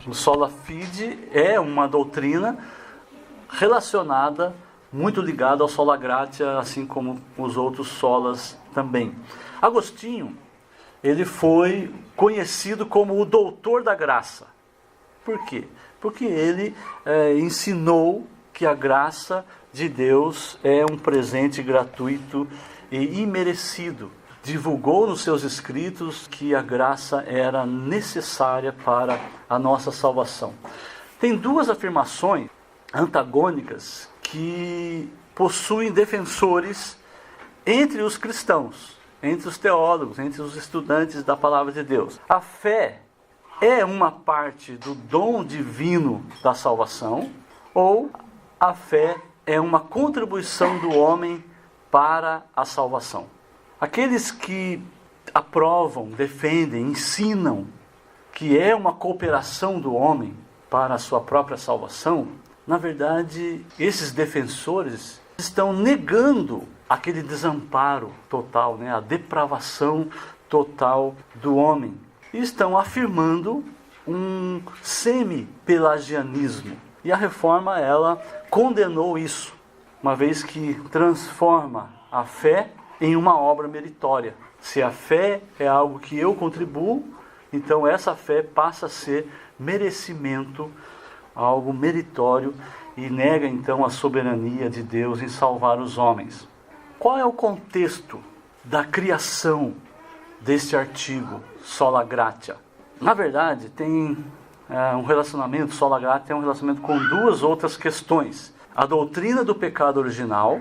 O sola fide é uma doutrina relacionada, muito ligada ao sola gratia, assim como os outros solas também. Agostinho, ele foi conhecido como o doutor da graça. Por quê? Porque ele ensinou que a graça de Deus é um presente gratuito e imerecido. Divulgou nos seus escritos que a graça era necessária para a nossa salvação. Tem duas afirmações antagônicas que possuem defensores entre os cristãos, entre os teólogos, entre os estudantes da palavra de Deus. A fé é uma parte do dom divino da salvação, ou a fé é uma contribuição do homem para a salvação. Aqueles que aprovam, defendem, ensinam que é uma cooperação do homem para a sua própria salvação, na verdade, esses defensores estão negando aquele desamparo total, a depravação total do homem. E estão afirmando um semi-pelagianismo. E a Reforma, ela condenou isso, uma vez que transforma a fé em uma obra meritória. Se a fé é algo que eu contribuo, então essa fé passa a ser merecimento, algo meritório, e nega então a soberania de Deus em salvar os homens. Qual é o contexto da criação deste artigo, sola gratia? Na verdade, tem um relacionamento, sola gratia é um relacionamento com duas outras questões. A doutrina do pecado original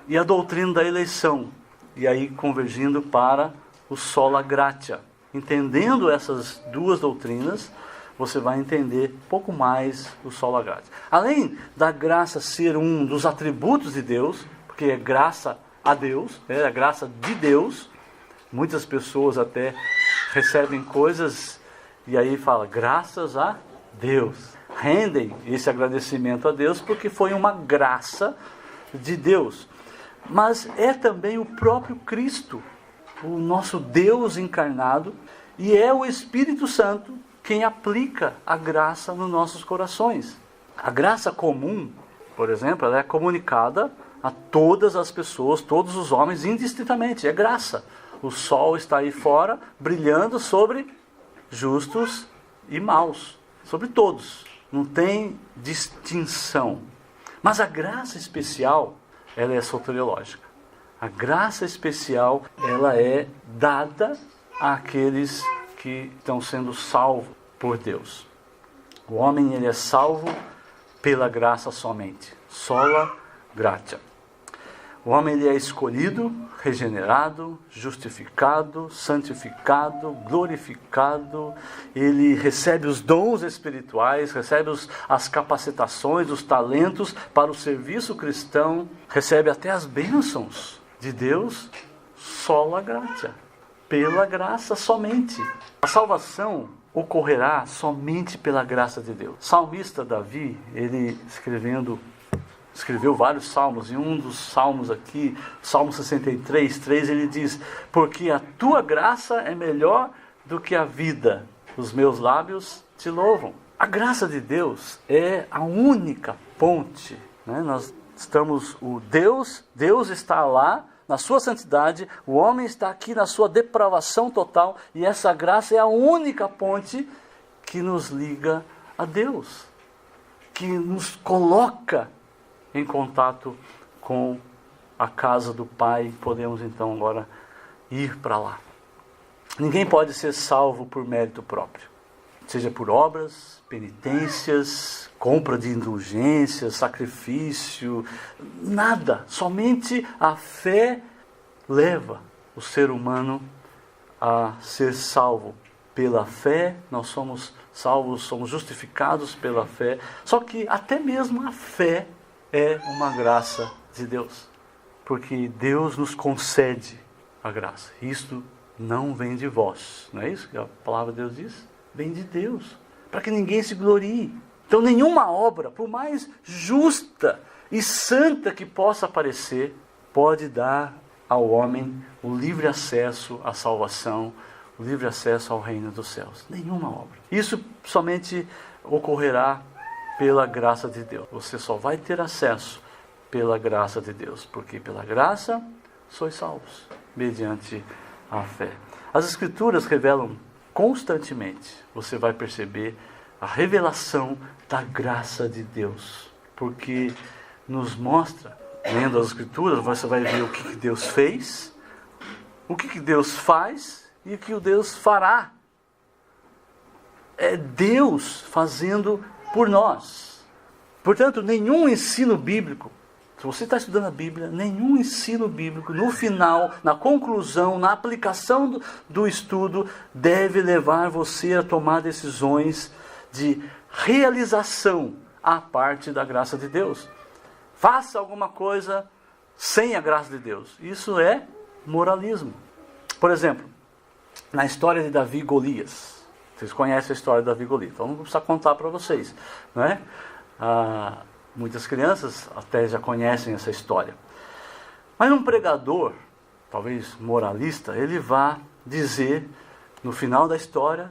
e a doutrina da eleição. E aí convergindo para o sola gratia. Entendendo essas duas doutrinas, você vai entender um pouco mais o sola gratia. Além da graça ser um dos atributos de Deus, porque é graça a Deus, é a graça de Deus. Muitas pessoas até recebem coisas e aí falam, graças a Deus. Rendem esse agradecimento a Deus porque foi uma graça de Deus. Mas é também o próprio Cristo, o nosso Deus encarnado, e é o Espírito Santo quem aplica a graça nos nossos corações. A graça comum, por exemplo, ela é comunicada a todas as pessoas, todos os homens, indistintamente. É graça. O sol está aí fora, brilhando sobre justos e maus. Sobre todos. Não tem distinção. Mas a graça especial, ela é soteriológica. A graça especial, ela é dada àqueles que estão sendo salvos por Deus. O homem, ele é salvo pela graça somente. Sola gratia. O homem, ele é escolhido, regenerado, justificado, santificado, glorificado. Ele recebe os dons espirituais, recebe as capacitações, os talentos para o serviço cristão. Recebe até as bênçãos de Deus, sola gratia. Pela graça somente. A salvação ocorrerá somente pela graça de Deus. O salmista Davi, ele escreveu vários salmos, e um dos salmos aqui, Salmo 63, 3, ele diz, porque a tua graça é melhor do que a vida, os meus lábios te louvam. A graça de Deus é a única ponte, Nós estamos, Deus está lá, na sua santidade, o homem está aqui na sua depravação total, e essa graça é a única ponte que nos liga a Deus, que nos coloca em contato com a casa do Pai. Podemos então agora ir para lá. Ninguém pode ser salvo por mérito próprio, seja por obras, penitências, compra de indulgências, sacrifício, nada. Somente a fé leva o ser humano a ser salvo. Pela fé, nós somos salvos, somos justificados pela fé. Só que até mesmo a fé é uma graça de Deus, porque Deus nos concede a graça. Isto não vem de vós, não é isso que a palavra de Deus diz? Vem de Deus, para que ninguém se glorie. Então nenhuma obra, por mais justa e santa que possa parecer, pode dar ao homem o livre acesso à salvação, livre acesso ao reino dos céus. Nenhuma obra. Isso somente ocorrerá pela graça de Deus. Você só vai ter acesso pela graça de Deus, porque pela graça sois salvos, mediante a fé. As Escrituras revelam constantemente, você vai perceber a revelação da graça de Deus, porque nos mostra, lendo as Escrituras, você vai ver o que Deus fez, o que Deus faz e o que o Deus fará. É Deus fazendo por nós. Portanto, nenhum ensino bíblico, se você está estudando a Bíblia, nenhum ensino bíblico, no final, na conclusão, na aplicação do estudo, deve levar você a tomar decisões de realização à parte da graça de Deus. Faça alguma coisa sem a graça de Deus. Isso é moralismo. Por exemplo, na história de Davi e Golias. Vocês conhecem a história de Davi e Golias, então não precisa contar para vocês, não é? Muitas crianças até já conhecem essa história. Mas um pregador, talvez moralista, ele vai dizer no final da história,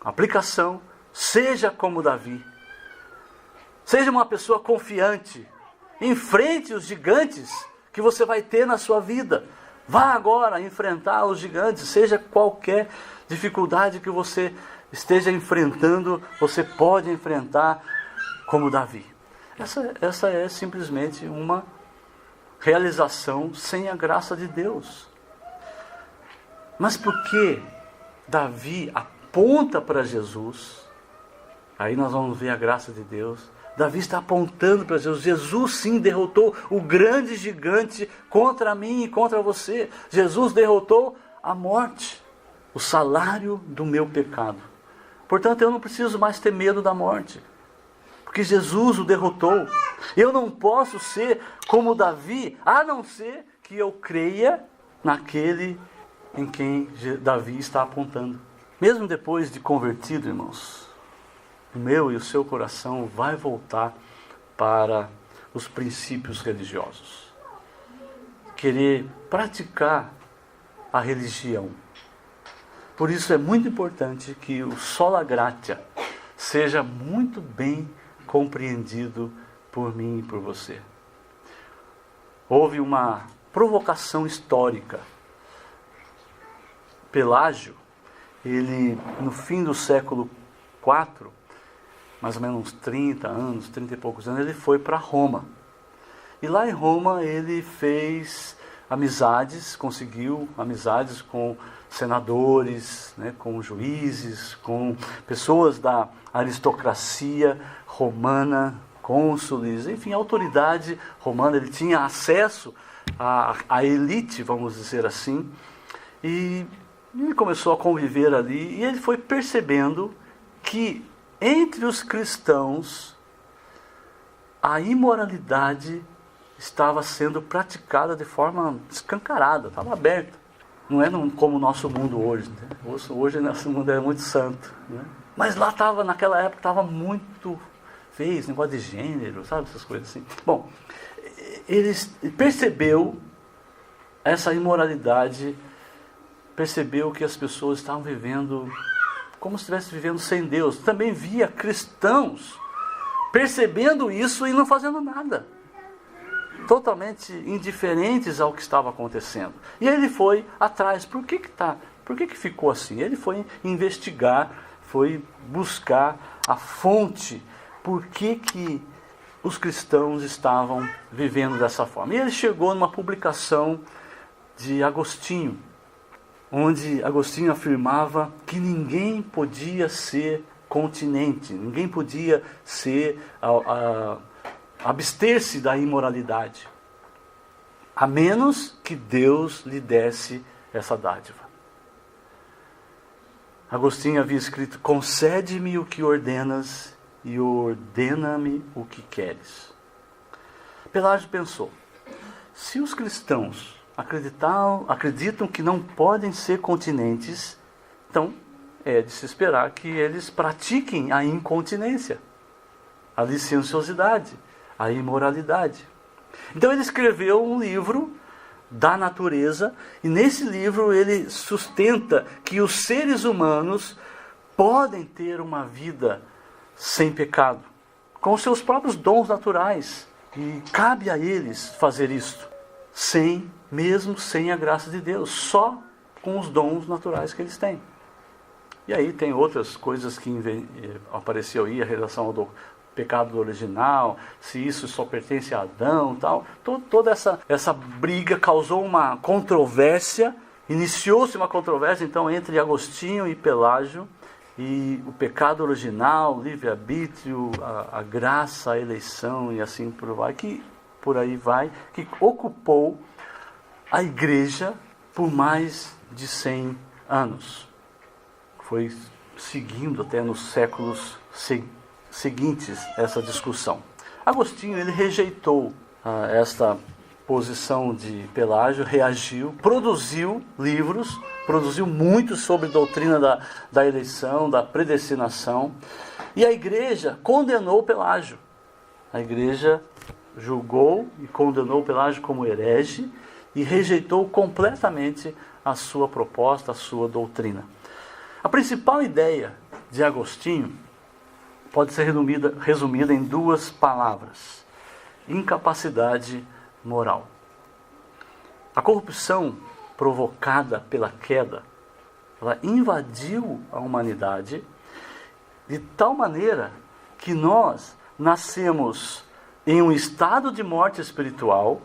aplicação, seja como Davi. Seja uma pessoa confiante. Enfrente os gigantes que você vai ter na sua vida. Vá agora enfrentar os gigantes, seja qualquer dificuldade que você esteja enfrentando, você pode enfrentar como Davi. Essa é simplesmente uma realização sem a graça de Deus. Mas por que Davi aponta para Jesus? Aí nós vamos ver a graça de Deus. Davi está apontando para Jesus. Jesus sim derrotou o grande gigante contra mim e contra você. Jesus derrotou a morte, o salário do meu pecado. Portanto, eu não preciso mais ter medo da morte, porque Jesus o derrotou. Eu não posso ser como Davi, a não ser que eu creia naquele em quem Davi está apontando. Mesmo depois de convertido, irmãos, o meu e o seu coração vai voltar para os princípios religiosos. Querer praticar a religião. Por isso é muito importante que o sola gratia seja muito bem compreendido por mim e por você. Houve uma provocação histórica. Pelágio, ele no fim do século IV, mais ou menos uns 30 e poucos anos, ele foi para Roma. E lá em Roma ele fez amizades, conseguiu amizades com senadores, né, com juízes, com pessoas da aristocracia romana, cônsules, enfim, autoridade romana. Ele tinha acesso à elite, vamos dizer assim, e ele começou a conviver ali, e ele foi percebendo que entre os cristãos a imoralidade estava sendo praticada de forma escancarada, estava aberta. Não é como o nosso mundo hoje. Né? Hoje nosso mundo é muito santo. Né? Mas lá estava, naquela época, estava muito feio, esse negócio de gênero, sabe, essas coisas assim. Bom, ele percebeu essa imoralidade, percebeu que as pessoas estavam vivendo como se estivessem vivendo sem Deus. Também via cristãos percebendo isso e não fazendo nada. Totalmente indiferentes ao que estava acontecendo. E ele foi atrás. Por que ficou assim? Ele foi investigar, foi buscar a fonte. Por que os cristãos estavam vivendo dessa forma? E ele chegou numa publicação de Agostinho, onde Agostinho afirmava que ninguém podia ser continente, ninguém podia ser abster-se da imoralidade, a menos que Deus lhe desse essa dádiva. Agostinho havia escrito: concede-me o que ordenas e ordena-me o que queres. Pelágio pensou: se os cristãos acreditam que não podem ser continentes, então é de se esperar que eles pratiquem a incontinência, a licenciosidade, a imoralidade. Então ele escreveu um livro da natureza, e nesse livro ele sustenta que os seres humanos podem ter uma vida sem pecado, com seus próprios dons naturais, e cabe a eles fazer isto, mesmo sem a graça de Deus, só com os dons naturais que eles têm. E aí tem outras coisas que apareceu aí, a relação ao pecado original, se isso só pertence a Adão e tal. Toda essa briga causou uma controvérsia, iniciou-se uma controvérsia então entre Agostinho e Pelágio, e o pecado original, o livre-arbítrio, a graça, a eleição e assim por aí vai, que ocupou a igreja por mais de 100 anos. Foi seguindo até nos séculos seguintes essa discussão. Agostinho ele rejeitou esta posição de Pelágio, reagiu, produziu livros, produziu muito sobre doutrina da eleição, da predestinação, e a igreja condenou Pelágio. A igreja julgou e condenou Pelágio como herege e rejeitou completamente a sua proposta, a sua doutrina. A principal ideia de Agostinho pode ser resumida em duas palavras: incapacidade moral. A corrupção provocada pela queda, ela invadiu a humanidade de tal maneira que nós nascemos em um estado de morte espiritual,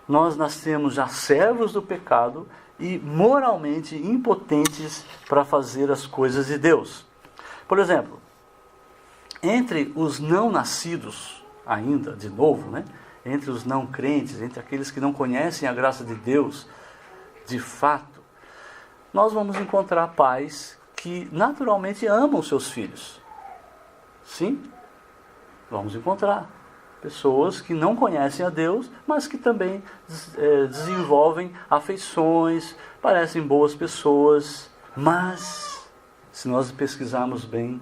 nós nascemos já servos do pecado e moralmente impotentes para fazer as coisas de Deus. Por exemplo, entre os não nascidos ainda, de novo, entre os não crentes, entre aqueles que não conhecem a graça de Deus, de fato, nós vamos encontrar pais que naturalmente amam seus filhos. Sim, vamos encontrar pessoas que não conhecem a Deus, mas que também desenvolvem afeições, parecem boas pessoas, mas se nós pesquisarmos bem,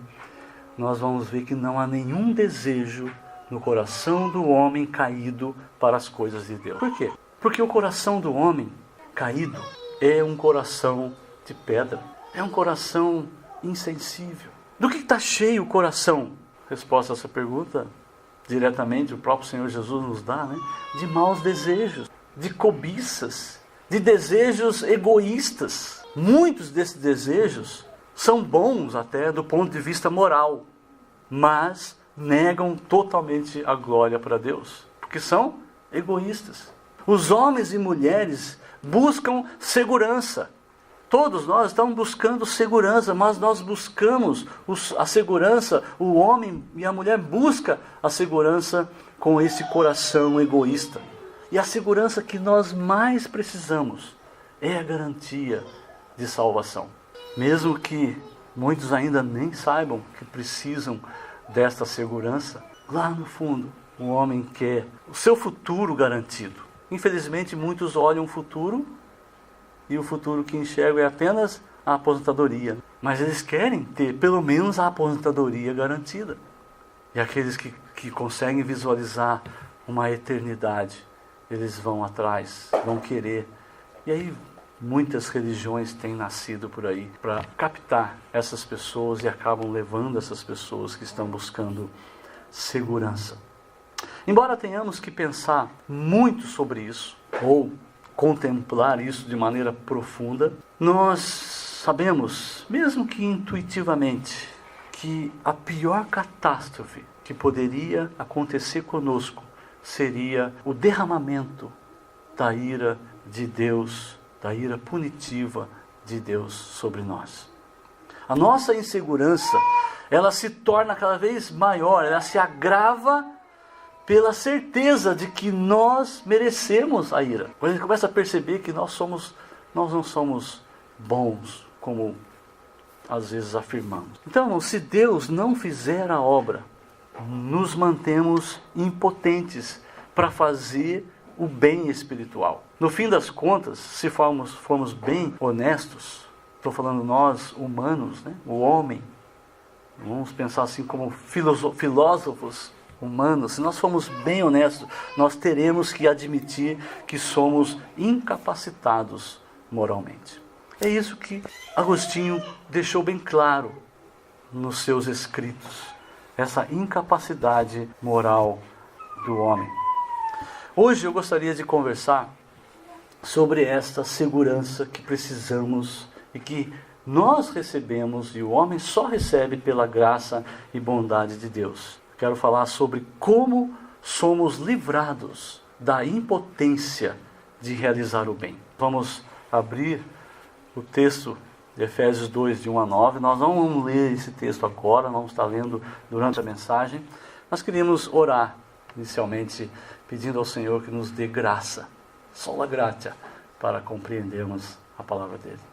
nós vamos ver que não há nenhum desejo no coração do homem caído para as coisas de Deus. Por quê? Porque o coração do homem caído é um coração de pedra, é um coração insensível. Do que está cheio o coração? Resposta a essa pergunta, diretamente o próprio Senhor Jesus nos dá, de maus desejos, de cobiças, de desejos egoístas. Muitos desses desejos são bons até do ponto de vista moral, mas negam totalmente a glória para Deus, porque são egoístas. Os homens e mulheres buscam segurança. Todos nós estamos buscando segurança, mas nós buscamos a segurança, o homem e a mulher buscam a segurança com esse coração egoísta. E a segurança que nós mais precisamos é a garantia de salvação. Mesmo que muitos ainda nem saibam que precisam desta segurança, lá no fundo o homem quer o seu futuro garantido. Infelizmente muitos olham o futuro e o futuro que enxergam é apenas a aposentadoria. Mas eles querem ter pelo menos a aposentadoria garantida. E aqueles que conseguem visualizar uma eternidade, eles vão atrás, vão querer. E aí muitas religiões têm nascido por aí para captar essas pessoas e acabam levando essas pessoas que estão buscando segurança. Embora tenhamos que pensar muito sobre isso, ou contemplar isso de maneira profunda, nós sabemos, mesmo que intuitivamente, que a pior catástrofe que poderia acontecer conosco seria o derramamento da ira de Deus, da ira punitiva de Deus sobre nós. A nossa insegurança, ela se torna cada vez maior, ela se agrava pela certeza de que nós merecemos a ira. Quando a gente começa a perceber que nós não somos bons, como às vezes afirmamos. Então, se Deus não fizer a obra, nos mantemos impotentes para fazer o bem espiritual. No fim das contas, se formos bem honestos, estou falando nós, humanos, o homem, vamos pensar assim como filósofos humanos, se nós formos bem honestos, nós teremos que admitir que somos incapacitados moralmente. É isso que Agostinho deixou bem claro nos seus escritos, essa incapacidade moral do homem. Hoje eu gostaria de conversar sobre esta segurança que precisamos e que nós recebemos e o homem só recebe pela graça e bondade de Deus. Quero falar sobre como somos livrados da impotência de realizar o bem. Vamos abrir o texto de Efésios 2, de 1 a 9. Nós não vamos ler esse texto agora, nós vamos estar lendo durante a mensagem. Nós queríamos orar, inicialmente, pedindo ao Senhor que nos dê graça, sola gratia, para compreendermos a palavra dele.